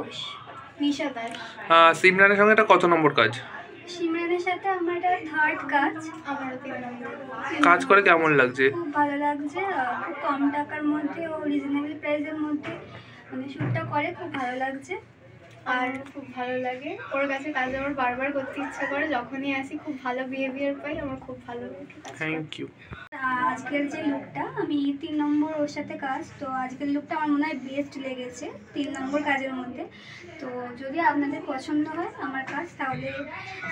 ঘোষ, নিশা দাস। সিমরানের সঙ্গে এটা কত নম্বর কাজ? সিমরানের সাথে আমার এটা থার্ড কাজ, আমারও 3 নম্বর। কাজ করে কেমন লাগছে? খুব ভালো লাগছে, খুব কম টাকার মধ্যে ও রিজনেবল প্রাইসের মধ্যে মানে শ্যুটটা করে, খুব ভালো লাগছে। আর খুব ভালো লাগে ওর কাছে কাজ, আমার বারবার করতে ইচ্ছা করে, যখনই আসি খুব ভালো বিহেভিয়ার পাই, আমার খুব ভালো লাগে। Thank you. আজকের যে লুকটা, আমি 3 নম্বর ওর সাথে কাজ, তো আজকের লুকটা আমার মনে হয় বেস্ট লেগেছে 3 নম্বর কাজের মধ্যে। তো যদি আপনাদের পছন্দ হয় আমার কাজ, তাহলে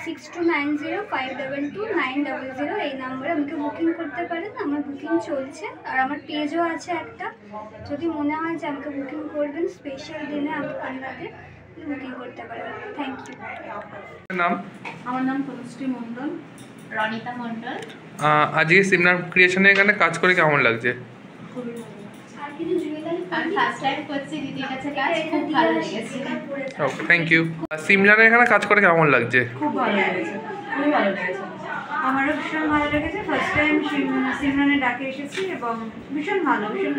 6290522900 এই নম্বরে আমাকে বুকিং করতে পারেন। আমার বুকিং চলছে, আর আমার পেজও আছে একটা। যদি মনে হয় যে আমাকে বুকিং করবেন স্পেশাল দিনে, আপনাদের বুকিং করতে পারেন। Thank you. নাম? আমার নাম তনুশ্রী মণ্ডল, রনিতা মণ্ডল। আজকে সিমরান ক্রিয়েশনে এখানে কাজ করে কেমন লাগছে? আমি ফার্স্ট টাইম করছি দিদির কাছে কাজ, খুব ভালো লেগেছে। ওকে, থ্যাংক ইউ। সিমরানের এখানে কাজ করে কেমন লাগছে? খুব ভালো লেগেছে, খুবই ভালো লেগেছে। আমারও ভীষণ ভালো লেগেছে। ফার্স্ট টাইম সিমরানের ডাকে এসেছি এবং ভীষণ ভালো, ভীষণ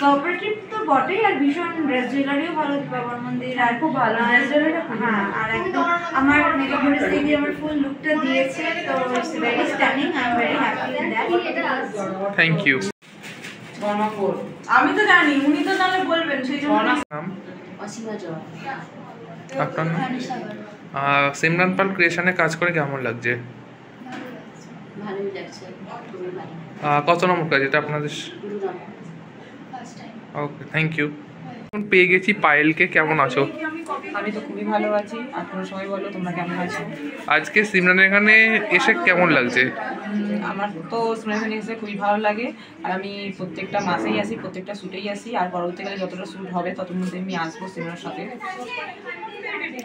কোঅপারেটিভ তো বটেই, আর ভীষণ ড্রেস জুয়েলারিও ভালো, বাবার মন্দির আর খুব ভালো ড্রেস জুয়েলারি। হ্যাঁ, আর একদম আমার মেকআপ আর্টিস্ট দিদি আমার ফুল লুকটা দিয়েছে, তো it's very stunning. I am very happy with that. Thank you. আমি তো জানি, উনি তো জানলে বলবেন, সেই জন্য। নাম? অসীমা জয়। আপনার নাম? সিমরান পাল ক্রিয়েশনে কাজ করে কেমন লাগছে? ভালোই লাগছে, খুবই ভালো। কত নম্বর কাজ এটা আপনাদের? First time. Okay, thank you. এখন পেয়ে গেছি পায়েলকে। কেমন আছো? আমি তো খুবই ভালো আছি। আর তোমরা সবাই বলো তোমরা কেমন আছো? আজকে সিমরানের এখানে এসে কেমন লাগছে? আমার তো সিমরান এসে খুবই ভালো লাগে। আর আমি প্রত্যেকটা মাসেই আসি, প্রত্যেকটা শ্যুটেই আসি। আর পরবর্তীকালে যতটা শ্যুট হবে তত মধ্যে আমি আসবো সিমরানের সাথে।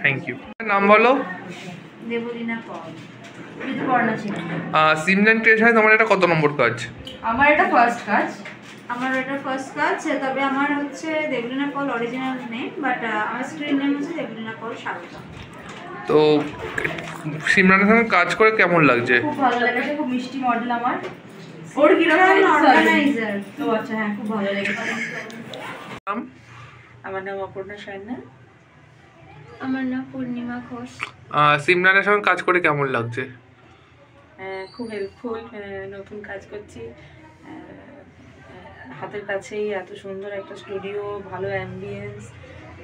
Thank you. নাম বলো? দেবলীনা পল, ঋতুপর্ণা ছিল। সিমরান ক্রিয়েশনে তোমার এটা কত নম্বর কাজ? আমার এটা ফার্স্ট কাজ। আমার এটা ফার্স্ট কাজ, তবে আমার হচ্ছে দেবলীনা পল অরিজিনাল নেম, বাট আমার স্ক্রিন নেম হচ্ছে দেবলীনা পল স্বাগতম। তো সিমরানের সঙ্গে কাজ করে কেমন লাগছে? খুব ভালো লেগেছে, খুব মিষ্টি মডেল আমার। ওর কিরকম অর্গানাইজার। তো আচ্ছা, হ্যাঁ, খুব ভালো লেগেছে। নাম? আমার নাম অপর্ণা সান্যাল। আমার নাম পূর্ণিমা ঘোষ। সিমরানের সঙ্গে কাজ করে কেমন লাগছে? খুব হেল্পফুল, নতুন কাজ করছি। হাতের কাছেই এত সুন্দর একটা স্টুডিও, ভালো অ্যাম্বিয়েন্স,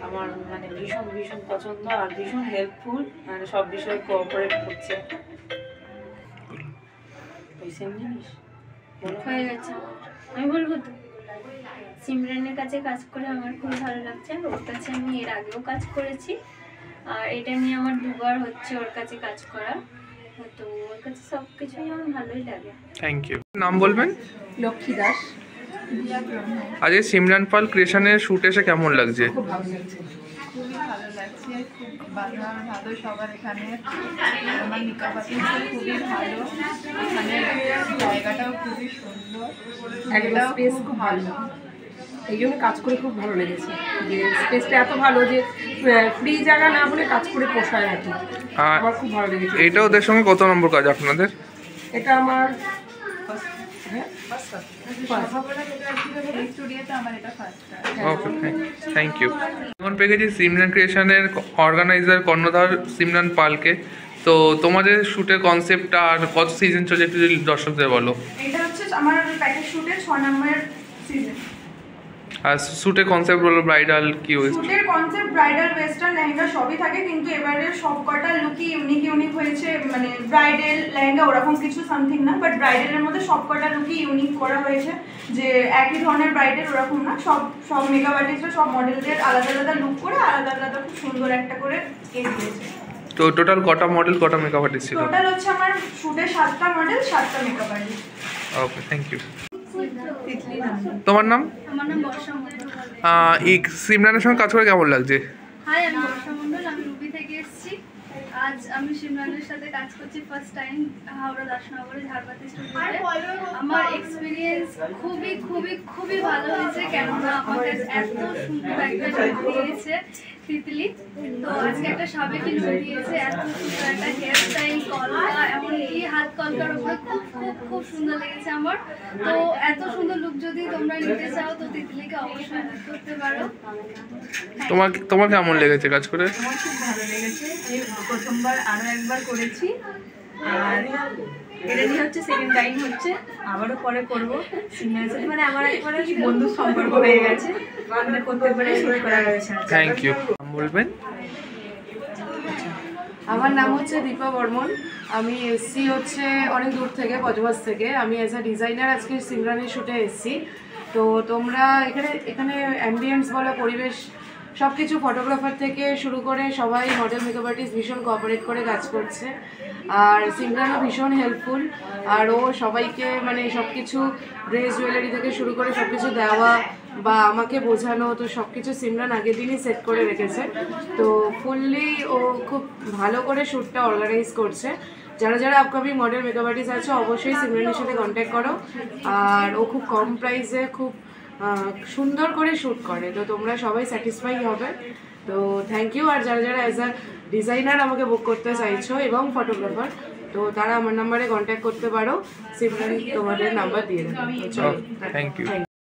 আমার মানে ভীষণ ভীষণ পছন্দ। আর ভীষণ হেল্পফুল, মানে সব বিষয়ে কোঅপারেট করছে। ওই সেম জিনিস হয়ে গেছে। আমি বলবো তো, সিমরানের কাছে কাজ করে আমার খুব ভালো লাগছে। ওর কাছে আমি এর আগেও কাজ করেছি, আর এটা নিয়ে আমার 2বার হচ্ছে ওর কাছে কাজ করা। তো ওর কাছে সব কিছুই আমার ভালোই লাগে। Thank you. নাম বলবেন? লক্ষ্মী দাস। আজকে সিমরান পাল ক্রিয়েশনের শ্যুট এসে কেমন লাগছে? খুব ভালো লাগছে। খুবই ভালো লাগছে, খুব ভালো সবার এখানে। আমার মেকআপ আর্টিস্ট খুবই ভালো, এখানে জায়গাটাও খুবই সুন্দর, একদম স্পেস খুব ভালো, এই জন্য কাজ করে খুব ভালো লেগেছে। যে স্পেসটা এত ভালো যে ফ্রি জায়গা না হলে কাজ করে পোষায় আর কি। আমার খুব ভালো লেগেছে। এটা ওদের সঙ্গে কত নম্বর কাজ আপনাদের? এটা আমার এই স্টুডিওতে আমার এটা ফার্স্ট কাজ। ওকে, থ্যাংক ইউ। এখন পেয়ে গেছি সিমরান ক্রিয়েশনের অর্গানাইজার কর্ণধার সিমরান পালকে। তো তোমাদের শ্যুটের কনসেপ্টটা আর কত সিজন চলে একটু যদি দর্শকদের বলো। এটা হচ্ছে আমার প্যাকেজ শুটের 6 নম্বরের সিজন। আর শ্যুটের কনসেপ্ট বলো, ব্রাইডাল কি হয়েছে? শুটের কনসেপ্ট ব্রাইডাল, ওয়েস্টার্ন, লেহেঙ্গা সবই থাকে, কিন্তু এবারে সব কটা লুকই ইউনিক হয়েছে। মানে ব্রাইডাল লেহেঙ্গা ওরকম কিছু সামথিং না, বাট ব্রাইডালের মধ্যে সব কটা লুকই ইউনিক করা হয়েছে। যে একই ধরনের ব্রাইডাল ওরকম না, সব মেকআপ আর্টিস্টরা সব মডেলদের আলাদা আলাদা লুক করে আলাদা আলাদা খুব সুন্দর একটা করে স্কেচ দিয়েছে। তো টোটাল কটা মডেল, কটা মেকআপ আর্টিস্ট ছিল? টোটাল হচ্ছে আমার শুটে 7টা মডেল, 7টা makeup artist. Okay, thank you. তোমার নাম? আমার নাম বর্ষা মণ্ডল। এই সিমরানের সঙ্গে কাজ করে কেমন লাগছে? হাই, আমি বর্ষা মণ্ডল, আমি রুবি থেকে এসেছি। আজ আমি সিমরানের সাথে কাজ করছি ফার্স্ট টাইম হাওড়া দাসনগরে ঝাড়বাতি স্টুডিওতে। আমার এক্সপিরিয়েন্স খুবই খুবই খুবই ভালো হয়েছে, কেননা আমাকে এত সুন্দর একটা লুক দিয়েছে তিতলি। তো আজকে একটা সাবেকি লুক দিয়েছে, এত সুন্দর একটা হেয়ার স্টাইল, কলকা, এমনকি হাত কলকার উপরে খুব খুব খুব সুন্দর লেগেছে আমার। তো এত সুন্দর লুক যদি তোমরা নিতে চাও তো তিতলিকে অবশ্যই বুক করতে পারো। তোমার কেমন লেগেছে কাজ করে? আমার খুব ভালো লেগেছে, আমি প্রথমবার আরও একবার করেছি, আর এটা নিয়ে হচ্ছে সেকেন্ড টাইম হচ্ছে, আবারও পরে করবো। সিনিয়র মানে আমার একবারে বন্ধুর সম্পর্ক হয়ে গেছে, আমরা করতে পারে শুরু করা হয়েছে। Thank you. বলবেন? আমার নাম হচ্ছে দীপা বর্মন, আমি এসছি হচ্ছে অনেক দূর থেকে, বজবাস থেকে। আমি অ্যাজ আ ডিজাইনার আজকে সিমরানের শ্যুটে এসছি। তো তোমরা এখানে অ্যাম্বিয়েন্স বলা, পরিবেশ সব কিছু, ফটোগ্রাফার থেকে শুরু করে সবাই, মডেল মেকআপ আর্টিস্ট ভীষণ কোঅপারেট করে কাজ করছে। আর সিমরানও ভীষণ হেল্পফুল, আর ও সবাইকে মানে সব কিছু ড্রেস জুয়েলারি থেকে শুরু করে সব কিছু দেওয়া বা আমাকে বোঝানো, তো সব কিছু সিমরান আগের দিনই সেট করে রেখেছে। তো ফুললি ও খুব ভালো করে শ্যুটটা অর্গানাইজ করছে। যারা যারা আপকামিং মডেল মেকআপ আর্টিস্ট আছে অবশ্যই সিমরানের সাথে কন্ট্যাক্ট করো। আর ও খুব কম প্রাইসে খুব সুন্দর করে শ্যুট করে, তো তোমরা সবাই স্যাটিসফাই হবে। তো থ্যাংক ইউ। আর যারা যারা অ্যাজ আ ডিজাইনার আমাকে বুক করতে চাইছো এবং ফটোগ্রাফার, তো তারা আমার নাম্বারে কন্ট্যাক্ট করতে পারো, সিমরান তোমাদের নাম্বার দিয়ে দেবে। Thank you.